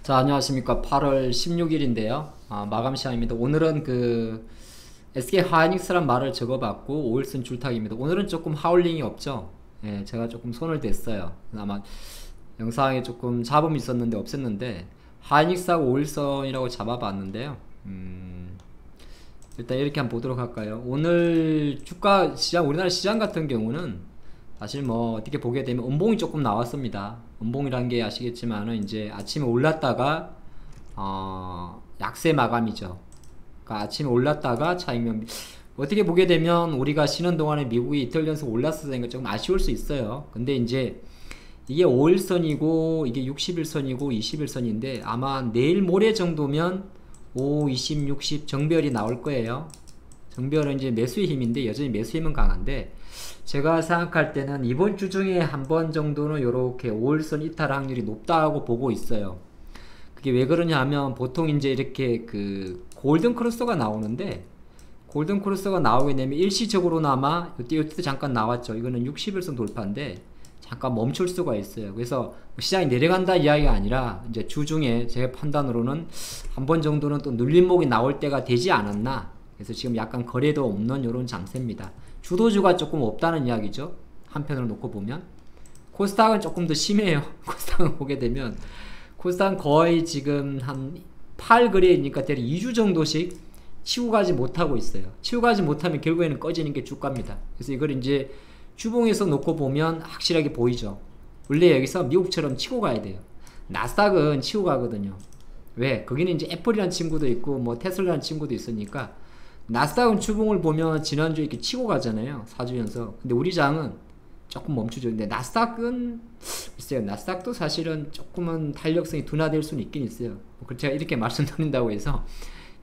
자, 안녕하십니까. 8월 16일인데요. 마감 시간입니다. 오늘은 SK 하이닉스란 말을 적어봤고 5일선 줄타기입니다. 오늘은 조금 하울링이 없죠. 예, 제가 조금 손을 댔어요. 아마 영상에 조금 잡음이 있었는데 없앴는데 하이닉스하고 5일선이라고 잡아봤는데요. 일단 이렇게 한번 보도록 할까요? 오늘 주가 시장, 우리나라 시장 같은 경우는 사실 뭐 어떻게 보게 되면 음봉이 조금 나왔습니다. 음봉이란 게 아시겠지만은 이제 아침에 올랐다가 약세 마감이죠. 그러니까 아침에 올랐다가 차익면 어떻게 보게 되면 우리가 쉬는 동안에 미국이 이틀 연속 올랐으니까 조금 아쉬울 수 있어요. 근데 이제 이게 5일선이고 이게 60일선이고 20일선인데 아마 내일 모레 정도면 5, 20, 60 정별이 나올 거예요. 정별은 이제 매수의 힘인데 여전히 매수의 힘은 강한데 제가 생각할 때는 이번 주 중에 한 번 정도는 이렇게 5일선 이탈 확률이 높다고 보고 있어요. 그게 왜 그러냐 하면 보통 이제 이렇게 골든 크로스가 나오는데 골든 크로스가 나오게 되면 일시적으로나마 이때 잠깐 나왔죠. 이거는 60일선 돌파인데 잠깐 멈출 수가 있어요. 그래서 시장이 내려간다 이야기가 아니라 이제 주중에 제 판단으로는 한 번 정도는 또 눌림목이 나올 때가 되지 않았나. 그래서 지금 약간 거래도 없는 이런 장세입니다. 주도주가 조금 없다는 이야기죠. 한편으로 놓고 보면 코스닥은 조금 더 심해요. 코스닥을 보게 되면 코스닥은 거의 지금 한 8거래이니까 대략 2주 정도씩 치고 가지 못하고 있어요. 치고 가지 못하면 결국에는 꺼지는 게 주가입니다. 그래서 이걸 이제 주봉에서 놓고 보면 확실하게 보이죠. 원래 여기서 미국처럼 치고 가야 돼요. 나스닥은 치고 가거든요. 왜? 거기는 이제 애플이라는 친구도 있고 뭐 테슬라라는 친구도 있으니까 나스닥은 주봉을 보면 지난주에 이렇게 치고 가잖아요. 4주 연속. 근데 우리 장은 조금 멈추죠. 근데 나스닥은 글쎄요. 나스닥도 사실은 조금은 탄력성이 둔화될 수는 있긴 있어요. 제가 이렇게 말씀드린다고 해서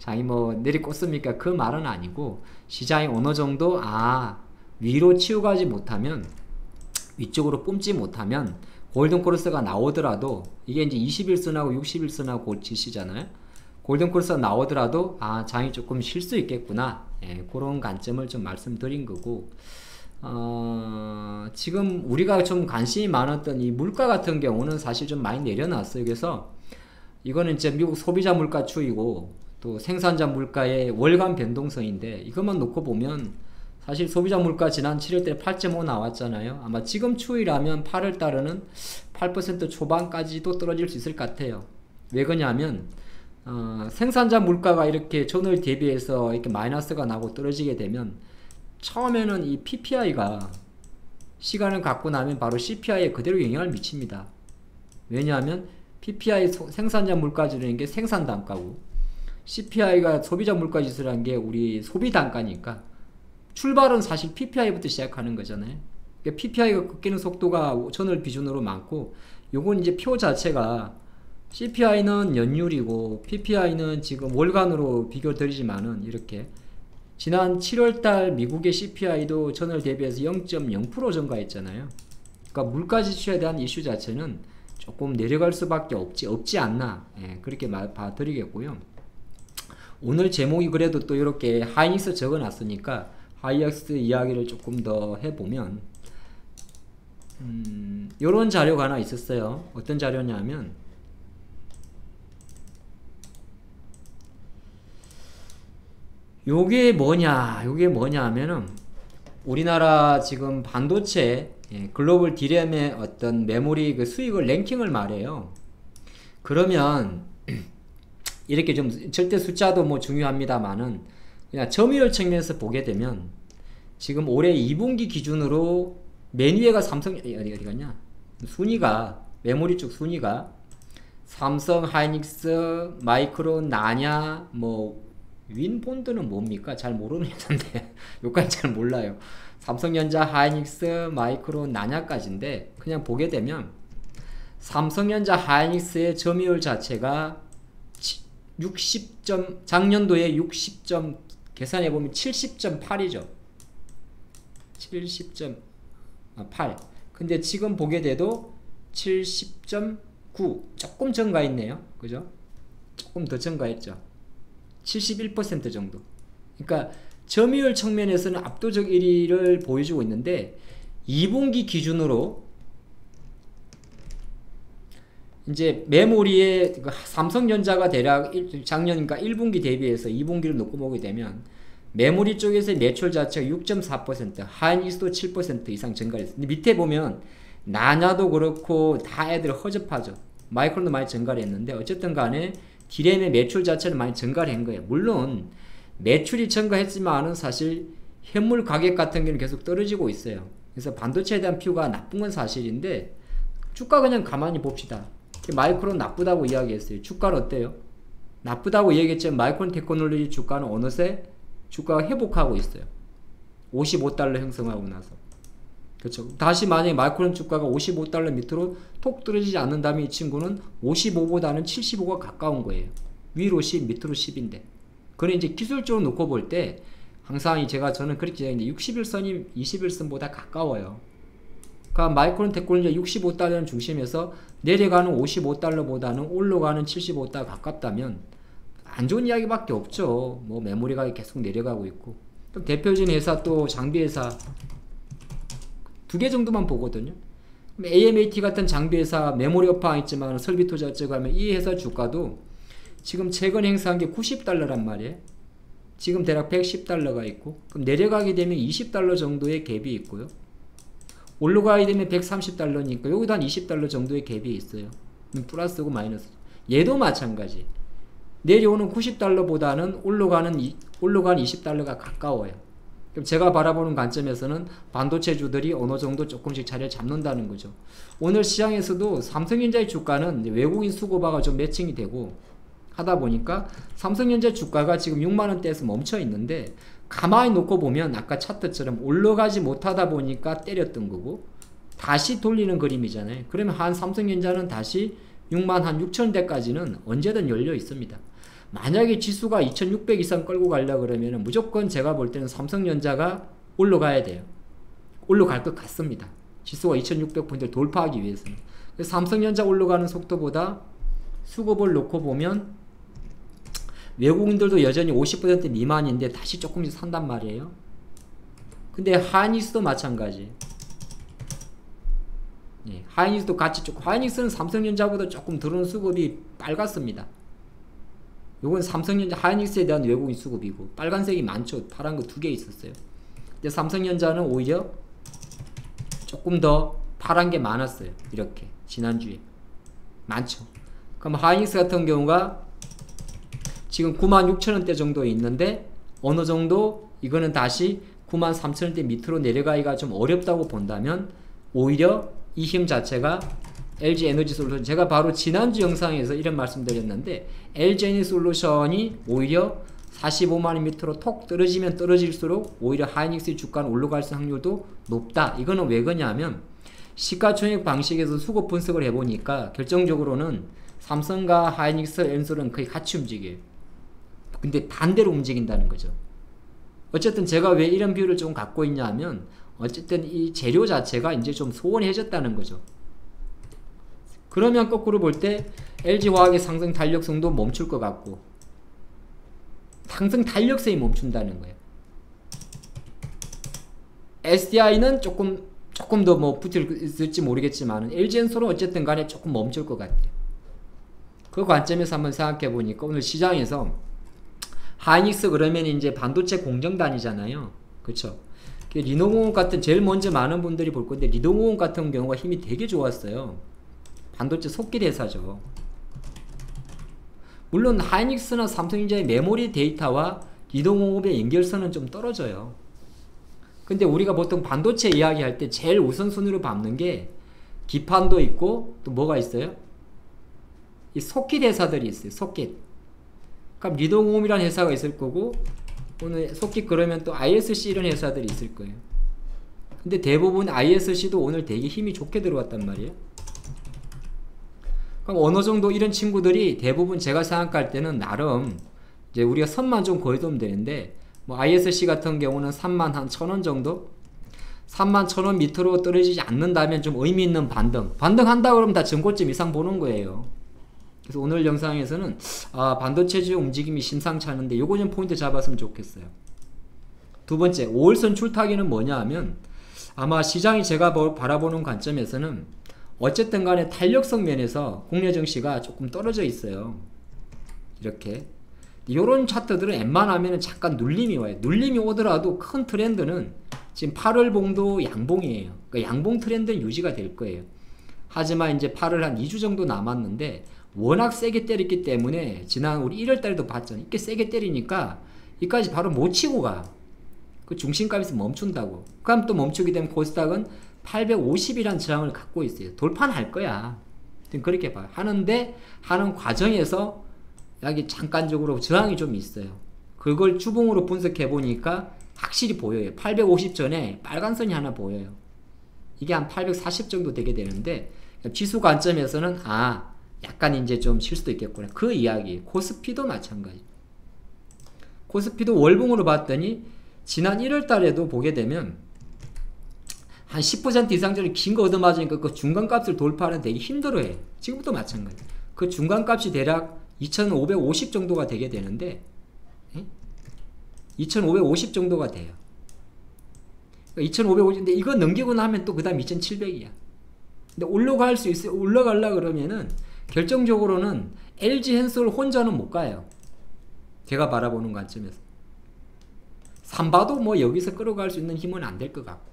장이 뭐 내리꽂습니까? 그 말은 아니고 시장이 어느 정도 위로 치고 가지 못하면 위쪽으로 뿜지 못하면 골든 크로스가 나오더라도 이게 이제 21선하고 61선하고 지시잖아요. 골든 크로스가 나오더라도 장이 조금 쉴 수 있겠구나. 예, 그런 관점을 좀 말씀드린 거고 지금 우리가 좀 관심이 많았던 이 물가 같은 경우는 사실 좀 많이 내려놨어요. 그래서 이거는 이제 미국 소비자 물가 추이고 또 생산자 물가의 월간 변동성인데 이것만 놓고 보면 사실 소비자 물가 지난 7월달에 8.5 나왔잖아요. 아마 지금 추이라면 8월달에는 8% 초반까지도 떨어질 수 있을 것 같아요. 왜 그러냐면 생산자 물가가 이렇게 전월 대비해서 이렇게 마이너스가 나고 떨어지게 되면 처음에는 이 PPI가 시간을 갖고 나면 바로 CPI에 그대로 영향을 미칩니다. 왜냐하면 PPI 생산자 물가지라는 게 생산 단가고 CPI가 소비자 물가 지수라는 게 우리 소비 단가니까 출발은 사실 PPI부터 시작하는 거잖아요. 그러니까 PPI가 꺾이는 속도가 전월 비준으로 많고 요건 이제 표 자체가 CPI는 연율이고 PPI는 지금 월간으로 비교 드리지만은 이렇게 지난 7월달 미국의 CPI도 전월 대비해서 0.0% 증가했잖아요. 그러니까 물가 지수에 대한 이슈 자체는 조금 내려갈 수밖에 없지 않나. 예, 그렇게 봐드리겠고요. 오늘 제목이 그래도 또 이렇게 하이닉스 적어놨으니까 하이닉스 이야기를 조금 더 해보면 요런 자료가 하나 있었어요. 어떤 자료냐면 요게 뭐냐 하면은 우리나라 지금 반도체 글로벌 디램의 어떤 메모리 수익을 랭킹을 말해요. 그러면 이렇게 좀 절대 숫자도 뭐 중요합니다만은 그냥 점유율 측면에서 보게 되면 지금 올해 2분기 기준으로 맨 위에가 삼성 어디 갔냐? 순위가 메모리 쪽 순위가 삼성, 하이닉스, 마이크론, 나냐, 뭐 윈본드는 뭡니까? 잘 모르는 회사인데 요까지 잘 몰라요. 삼성전자, 하이닉스, 마이크론, 나냐까지인데 그냥 보게 되면 삼성전자, 하이닉스의 점유율 자체가 60점 작년도에 60점 계산해보면 70.8이죠. 70.8 근데 지금 보게 돼도 70.9 조금 증가했네요. 그죠? 조금 더 증가했죠. 71% 정도. 그러니까 점유율 측면에서는 압도적 1위를 보여주고 있는데 2분기 기준으로 이제 메모리의 삼성전자가 대략 작년이니까 1분기 대비해서 2분기를 놓고 보게 되면 메모리 쪽에서의 매출 자체가 6.4%, 하이닉스도 7% 이상 증가했어요. 근데 밑에 보면 나냐도 그렇고 다 애들 허접하죠. 마이크론도 많이 증가를 했는데 어쨌든 간에 D램의 매출 자체는 많이 증가를 한 거예요. 물론 매출이 증가했지만은 사실 현물 가격 같은 경우는 계속 떨어지고 있어요. 그래서 반도체에 대한 뷰가 나쁜 건 사실인데 주가 그냥 가만히 봅시다. 마이크론 나쁘다고 이야기했어요. 주가는 어때요? 나쁘다고 얘기했지만 마이크론 테크놀로지 주가는 어느새 주가가 회복하고 있어요. 55달러 형성하고 나서. 그렇죠. 다시 만약에 마이크론 주가가 55달러 밑으로 톡 떨어지지 않는다면 이 친구는 55보다는 75가 가까운 거예요. 위로 10, 밑으로 10인데. 그래 이제 기술적으로 놓고 볼 때 항상 저는 그렇게 얘기했는데 61선이 21선보다 가까워요. 그러니까 마이크론 테크놀로지가 65달러는 중심에서 내려가는 55달러보다는 올라가는 75달러 가깝다면 안 좋은 이야기밖에 없죠. 뭐 메모리가 계속 내려가고 있고. 그럼 대표적인 회사 또 장비 회사 두 개 정도만 보거든요. AMAT 같은 장비 회사 메모리 업황 있지만 설비 투자 쪽으로 하면 이 회사 주가도 지금 최근 행사한 게 90달러란 말이에요. 지금 대략 110달러가 있고 그럼 내려가게 되면 20달러 정도의 갭이 있고요. 올라가게 되면 130달러니까 여기도 한 20달러 정도의 갭이 있어요. 플러스고 마이너스. 얘도 마찬가지. 내려오는 90달러보다는 올라가는 20달러가 가까워요. 그럼 제가 바라보는 관점에서는 반도체주들이 어느 정도 조금씩 자리를 잡는다는 거죠. 오늘 시장에서도 삼성전자의 주가는 외국인 수급화가 좀 매칭이 되고 하다 보니까 삼성전자 주가가 지금 6만원대에서 멈춰 있는데 가만히 놓고 보면 아까 차트처럼 올라가지 못하다 보니까 때렸던 거고 다시 돌리는 그림이잖아요. 그러면 한 삼성전자는 다시 6만 한 6천대까지는 언제든 열려 있습니다. 만약에 지수가 2600 이상 끌고 가려고 그러면 무조건 제가 볼 때는 삼성전자가 올라가야 돼요. 올라갈 것 같습니다. 지수가 2600포인트를 돌파하기 위해서는. 그래서 삼성전자 올라가는 속도보다 수급을 놓고 보면 외국인들도 여전히 50% 미만인데 다시 조금씩 산단 말이에요. 근데 하이닉스도 마찬가지. 예, 하이닉스도 같이 조금, 하이닉스는 삼성전자보다 조금 들어오는 수급이 빨갛습니다. 요건 삼성전자 하이닉스에 대한 외국인 수급이고 빨간색이 많죠. 파란 거 두 개 있었어요. 근데 삼성전자는 오히려 조금 더 파란 게 많았어요. 이렇게 지난주에 많죠. 그럼 하이닉스 같은 경우가 지금 96,000원대 정도에 있는데 어느 정도 이거는 다시 93,000원대 밑으로 내려가기가 좀 어렵다고 본다면 오히려 이 힘 자체가 LG에너지솔루션, 제가 바로 지난주 영상에서 이런 말씀 드렸는데 LG에너지솔루션이 오히려 45만원 밑으로 톡 떨어지면 떨어질수록 오히려 하이닉스의 주가는 올라갈 확률도 높다. 이거는 왜 그러냐면 시가총액 방식에서 수급 분석을 해보니까 결정적으로는 삼성과 하이닉스, 엔솔은 거의 같이 움직여요. 근데 반대로 움직인다는 거죠. 어쨌든 제가 왜 이런 비율을 좀 갖고 있냐 하면 어쨌든 이 재료 자체가 이제 좀 소원해졌다는 거죠. 그러면 거꾸로 볼 때 LG화학의 상승 탄력성도 멈출 것 같고 상승 탄력성이 멈춘다는 거예요. SDI는 조금 더 뭐 붙을지 모르겠지만 LG엔솔은 어쨌든 간에 조금 멈출 것 같아요. 그 관점에서 한번 생각해 보니까 오늘 시장에서 하이닉스 그러면 이제 반도체 공정단이잖아요. 그쵸? 리노공업 같은 제일 먼저 많은 분들이 볼 건데 리노공업 같은 경우가 힘이 되게 좋았어요. 반도체 속길 회사죠. 물론 하이닉스나 삼성전자의 메모리 데이터와 리노공업의 연결선은 좀 떨어져요. 근데 우리가 보통 반도체 이야기할 때 제일 우선순위로 밟는 게 기판도 있고 또 뭐가 있어요? 이 소킷 회사들이 있어요. 소킷. 그럼 리노공업이라는 회사가 있을 거고 오늘 소킷 그러면 또 ISC 이런 회사들이 있을 거예요. 근데 대부분 ISC도 오늘 되게 힘이 좋게 들어왔단 말이에요. 그럼 어느 정도 이런 친구들이 대부분 제가 생각할 때는 나름 이제 우리가 선만 좀 그어두면 되는데 뭐 ISC 같은 경우는 3만 한 1,000원 정도? 3만 1,000원 밑으로 떨어지지 않는다면 좀 의미 있는 반등한다 그러면 다 전고점 이상 보는 거예요. 그래서 오늘 영상에서는 반도체주 움직임이 심상치 않은데 요거 좀 포인트 잡았으면 좋겠어요. 두 번째 5월선 출타기는 뭐냐 하면 아마 시장이 제가 바라보는 관점에서는 어쨌든 간에 탄력성 면에서 국내 증시가 조금 떨어져 있어요. 이렇게. 요런 차트들은 웬만하면 잠깐 눌림이 와요. 눌림이 오더라도 큰 트렌드는 지금 8월 봉도 양봉이에요. 그러니까 양봉 트렌드는 유지가 될 거예요. 하지만 이제 8월 한 2주 정도 남았는데 워낙 세게 때렸기 때문에 지난 우리 1월 달에도 봤잖아요. 이렇게 세게 때리니까 여기까지 바로 못 치고 가. 그 중심값에서 멈춘다고. 그럼 또 멈추게 되면 코스닥은 850이라는 저항을 갖고 있어요. 돌파는 할 거야. 그렇게 봐요. 하는 과정에서 여기 잠깐적으로 저항이 좀 있어요. 그걸 주봉으로 분석해 보니까 확실히 보여요. 850 전에 빨간 선이 하나 보여요. 이게 한 840 정도 되게 되는데 지수 관점에서는 약간 이제 좀 칠 수도 있겠구나. 그 이야기. 코스피도 마찬가지. 코스피도 월봉으로 봤더니 지난 1월 달에도 보게 되면 한 10% 이상짜리 긴 거 얻어맞으니까 그 중간값을 돌파하는 되게 힘들어해. 지금부터 마찬가지. 그 중간값이 대략 2550 정도가 되게 되는데 2550 정도가 돼요. 2550인데 이거 넘기고 나면 또 그 다음 2700이야. 근데 올라갈 수 있어요. 올라가려고 그러면은 결정적으로는 LG 엔솔 혼자는 못 가요. 제가 바라보는 관점에서. 삼바도 뭐 여기서 끌어갈 수 있는 힘은 안 될 것 같고.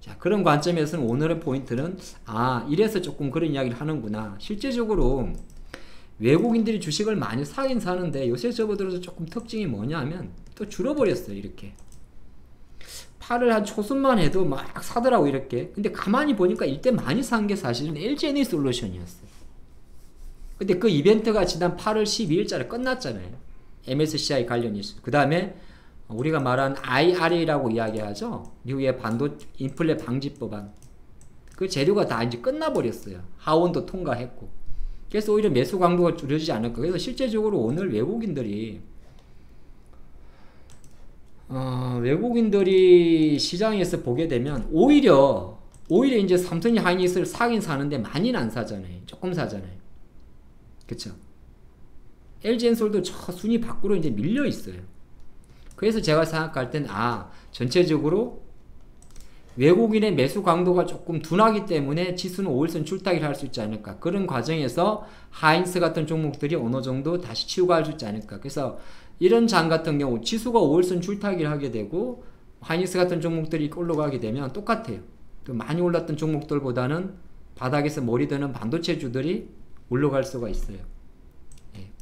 자, 그런 관점에서는 오늘의 포인트는 이래서 조금 그런 이야기를 하는구나. 실제적으로 외국인들이 주식을 많이 사긴 사는데 요새 접어들어서 조금 특징이 뭐냐 하면 또 줄어버렸어요. 이렇게 8월 한 초순만 해도 막 사더라고 이렇게. 근데 가만히 보니까 이때 많이 산 게 사실은 LG에너지솔루션이었어요. 근데 그 이벤트가 지난 8월 12일자로 끝났잖아요. MSCI 관련이 있어요. 그 다음에 우리가 말한 IRA라고 이야기하죠. 미국의 인플레 방지법안. 그 재료가 다 이제 끝나버렸어요. 하원도 통과했고. 그래서 오히려 매수 강도가 줄여지지 않을까. 그래서 실제적으로 오늘 외국인들이 시장에서 보게 되면 오히려 이제 삼성이 하이닉스를 사긴 사는데 많이는 안 사잖아요. 조금 사잖아요. 그쵸? LG엔솔도 저 순위 밖으로 이제 밀려 있어요. 그래서 제가 생각할 땐 전체적으로 외국인의 매수 강도가 조금 둔하기 때문에 지수는 5일선 출타기를 할 수 있지 않을까. 그런 과정에서 하이닉스 같은 종목들이 어느 정도 다시 치고 갈 수 있지 않을까. 그래서 이런 장 같은 경우 지수가 5일선 출타기를 하게 되고 하이닉스 같은 종목들이 올라가게 되면 똑같아요. 많이 올랐던 종목들보다는 바닥에서 머리 드는 반도체주들이 올라갈 수가 있어요.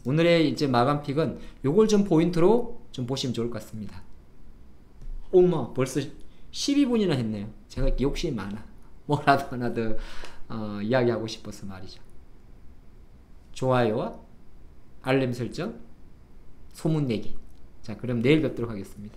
오늘의 이제 마감픽은 요걸 좀 포인트로 좀 보시면 좋을 것 같습니다. 엄마 벌써 12분이나 했네요. 제가 욕심이 많아. 뭐라도 하나 더 이야기하고 싶어서 말이죠. 좋아요와 알림 설정, 소문 내기. 자, 그럼 내일 뵙도록 하겠습니다.